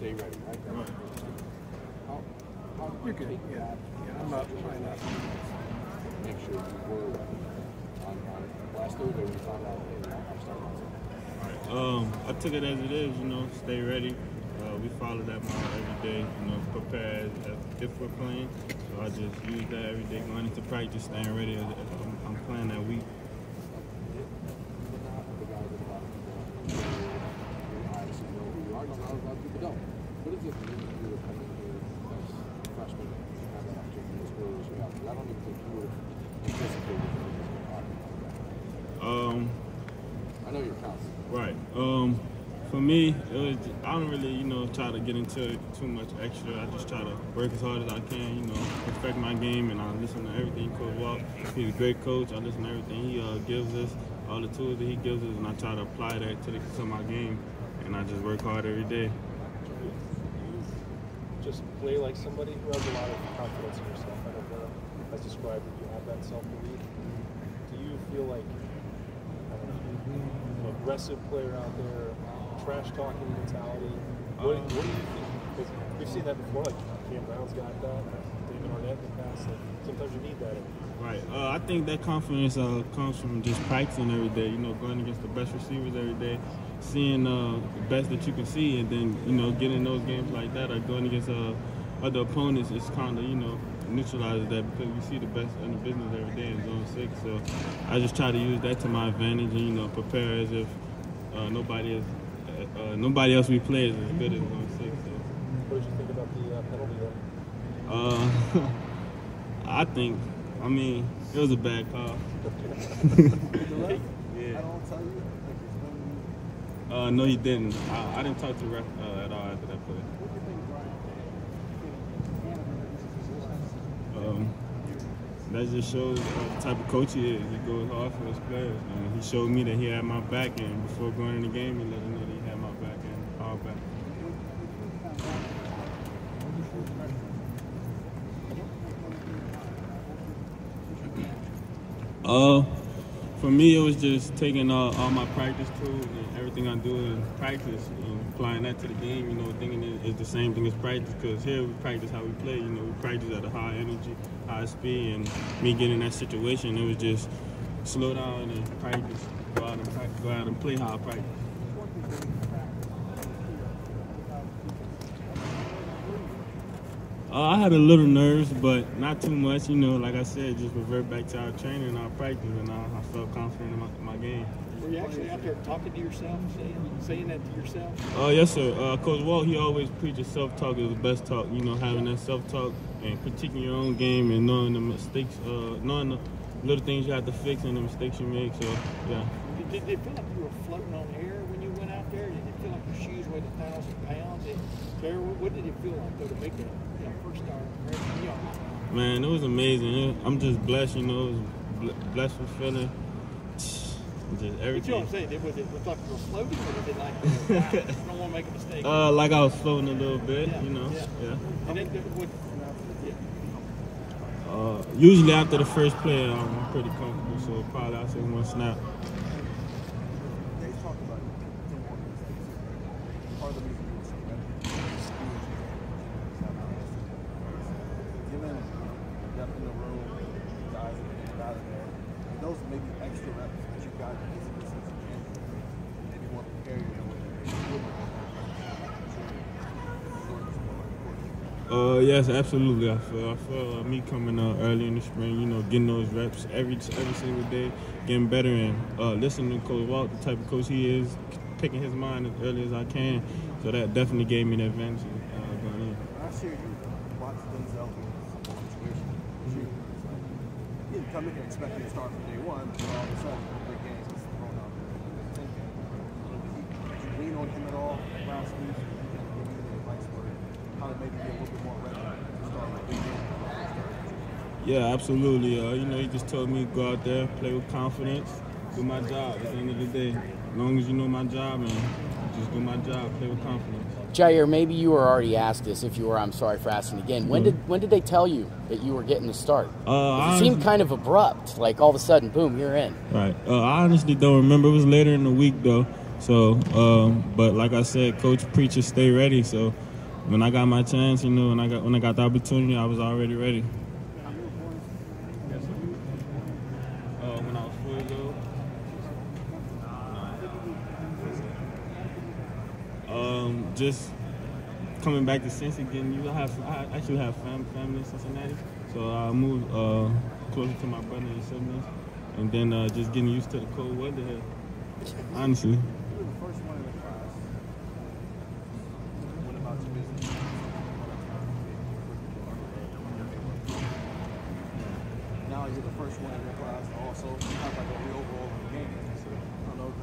stay ready, right? You're good. Yeah, I'm not trying to make sure you were on last Thursday we found out I'm starting. I took it as it is, stay ready. We follow that model every day, prepare as if we're playing. So I just use that every day, going into practice, staying ready as if I'm playing that week. What is it for you to do with coming here as a freshman and have that opportunity to score as well? I don't even think you would have anticipated this happening. I know you're confident. Right. For me, I don't really, try to get into too much extra. I just try to work as hard as I can, perfect my game, and I listen to everything Coach Walt. He's a great coach. I listen to everything he gives us, all the tools that he gives us, and I try to apply that to my game, and I just work hard every day. Just play like somebody who has a lot of confidence in yourself. I don't know, as described, that you have that self-belief. Do you feel like an aggressive player out there, trash-talking mentality? What do you think? Because we've seen that before, like Jyaire Brown's got that, David Arnett in the past. Like, sometimes you need that. Right. I think that confidence comes from just practicing every day, going against the best receivers every day, seeing the best that you can see, and then, getting in those games like that or going against other opponents, it's kind of, neutralizes that because we see the best in the business every day in Zone 6. So I just try to use that to my advantage and, prepare as if nobody else we play is as good as Zone 6. So. What did you think about the penalty there? It was a bad call. Yeah. No, he didn't. I didn't talk to the ref at all after that play. That just shows the type of coach he is. He goes hard for his players. He showed me that he had my back, and before going in the game, he let him know that he had my back and our back. For me, it was just taking all my practice tools and everything I do in practice and applying that to the game, thinking it's the same thing as practice, because here we practice how we play, we practice at a high energy, high speed, and me getting in that situation, it was just slow down and practice, go out and play how I practice. I had a little nerves, but not too much. Like I said, just revert back to our training and our practice, and I felt confident in my game. Were you actually out there talking to yourself, saying that to yourself? Yes, sir. Coach Walt, he always preaches self-talk is the best talk. Having that self-talk and critiquing your own game and knowing the mistakes, knowing the little things you have to fix and the mistakes you make. So, yeah. Did it feel like you were floating on air when you went out there? Did it feel like your shoes weighed 1,000 pounds? What did it feel like, though, to make that first start? Man, it was amazing. I'm just blessed, it was blessed with feeling. Just everything. But you know what I'm saying? Was it like you were floating, or was it like, I don't want to make a mistake? Like I was floating a little bit, Yeah. Yeah. And usually after the first play, I'm pretty comfortable, so probably I'll say one snap. Those maybe extra reps that you got in this maybe want to prepare you. Yes, absolutely. I feel me coming early in the spring, getting those reps every single day, getting better, and listening to Coach Walt, the type of coach he is, picking his mind as early as I can. So that definitely gave me the advantage going in. Last year, you watched Denzel in this situation. You didn't come in here expecting to start from day one, but all of a sudden, big games is thrown out there. Did you lean on him at all last week? Did you give you any advice for how to maybe be a little bit more ready to start a big game? Yeah, absolutely. He just told me to go out there, play with confidence, do my job at the end of the day. As long as you know my job, and just do my job, play with confidence. Jyaire, maybe you were already asked this. If you were, I'm sorry for asking again. When did they tell you that you were getting the start? It seemed kind of abrupt, like all of a sudden, boom, you're in. Right. I honestly don't remember. It was later in the week, though. So, but like I said, Coach preaches stay ready. So when I got my chance, you know, when I got the opportunity, I was already ready. When I was 4 years old. Just coming back to Cincinnati again. I actually have family in Cincinnati, so I moved closer to my brother and siblings, and then just getting used to the cold weather here. Honestly. You were the first one in the class. What about your business? Now you're the first one in your class to also have like a real role in the game. So I don't know if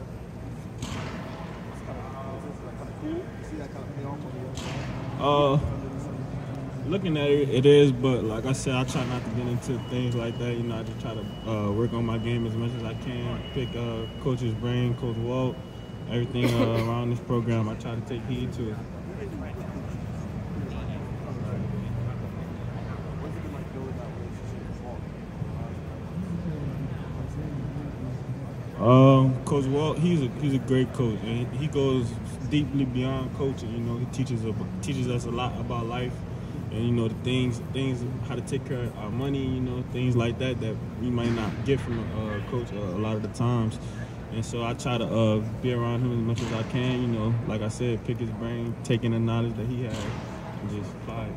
it's kind of cool. You see that kind of pay off on the other side? Looking at it, it is, but like I said, I try not to get into things like that. You know, I just try to work on my game as much as I can. Pick Coach's brain, Coach Walt, everything around this program. I try to take heed to it. Coach Walt, he's a great coach, and he goes deeply beyond coaching. You know, he teaches us a lot about life, and you know the things how to take care of our money. You know, things like that we might not get from a coach a lot of the times. And so I try to be around him as much as I can. You know, like I said, pick his brain, taking the knowledge that he has, and just apply it.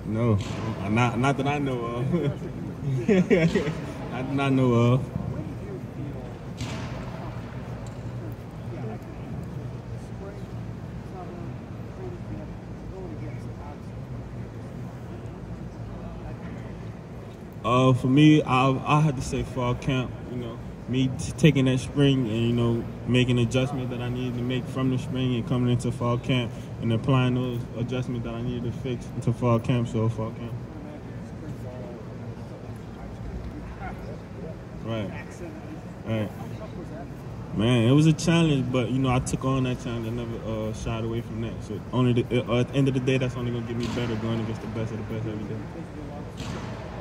No, not that I know of. I do not know of. For me, I had to say fall camp. You know, me taking that spring and you know making adjustments that I needed to make from the spring and coming into fall camp and applying those adjustments that I needed to fix into fall camp. So fall camp. Right. Man, it was a challenge, but you know I took on that challenge. I never shied away from that. So only at the end of the day, that's only gonna get me better going against the best of the best every day.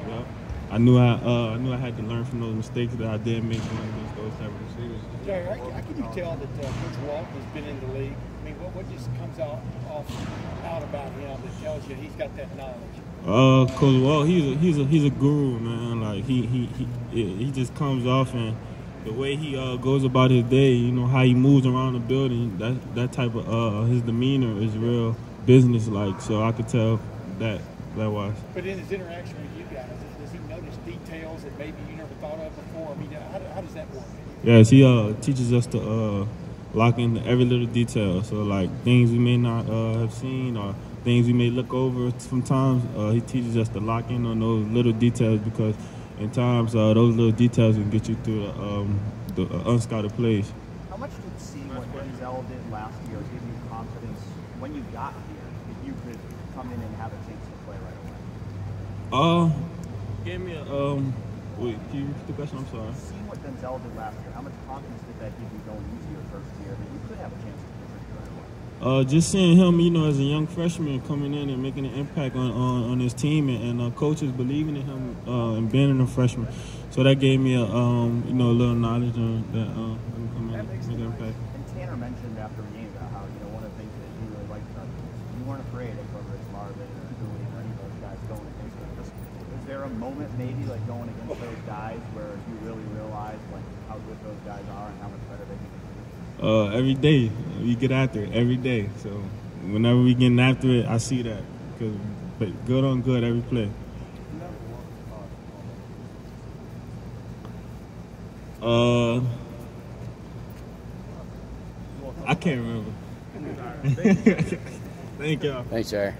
Yeah. I knew I had to learn from those mistakes that I did make going against those type of receivers. Jyaire, how can you tell that Coach Walt has been in the league? I mean, what just comes out about him that tells you he's got that knowledge? Coach Walt, he's a guru, man. Like he just comes off, and the way he goes about his day, you know how he moves around the building, that type of his demeanor is real business like. So I could tell that was. But in his interaction with you guys, does he notice details that maybe you never thought of before? I mean, how does that work? Yes, he teaches us to lock in every little detail. So like things we may not have seen or things we may look over sometimes, he teaches us to lock in on those little details because in times those little details can get you through the unscouted plays. How much did seeing what Denzel did last year give you confidence when you got here that you could come in and have a chance to play right away? Gave me a wait, can you repeat the question? I'm sorry. Seeing what Denzel did last year, how much confidence did that give you going into your first year that you could have a chance to play right away? Just seeing him, you know, as a young freshman coming in and making an impact on his team and coaches believing in him and being a freshman. So that gave me a little knowledge on that I can come in and make an impact. And Tanner mentioned after the game about how, you know, one of the things that you really liked about you weren't afraid of whether it's Marvin or Julian or any of those guys going against him. Was there a moment maybe like going against those guys where you really realized like how good those guys are and how much better they can be? Every day we get after it every day. So whenever we getting after it, I see that but good on good every play. I can't remember. Thank y'all. Thanks, Jyaire.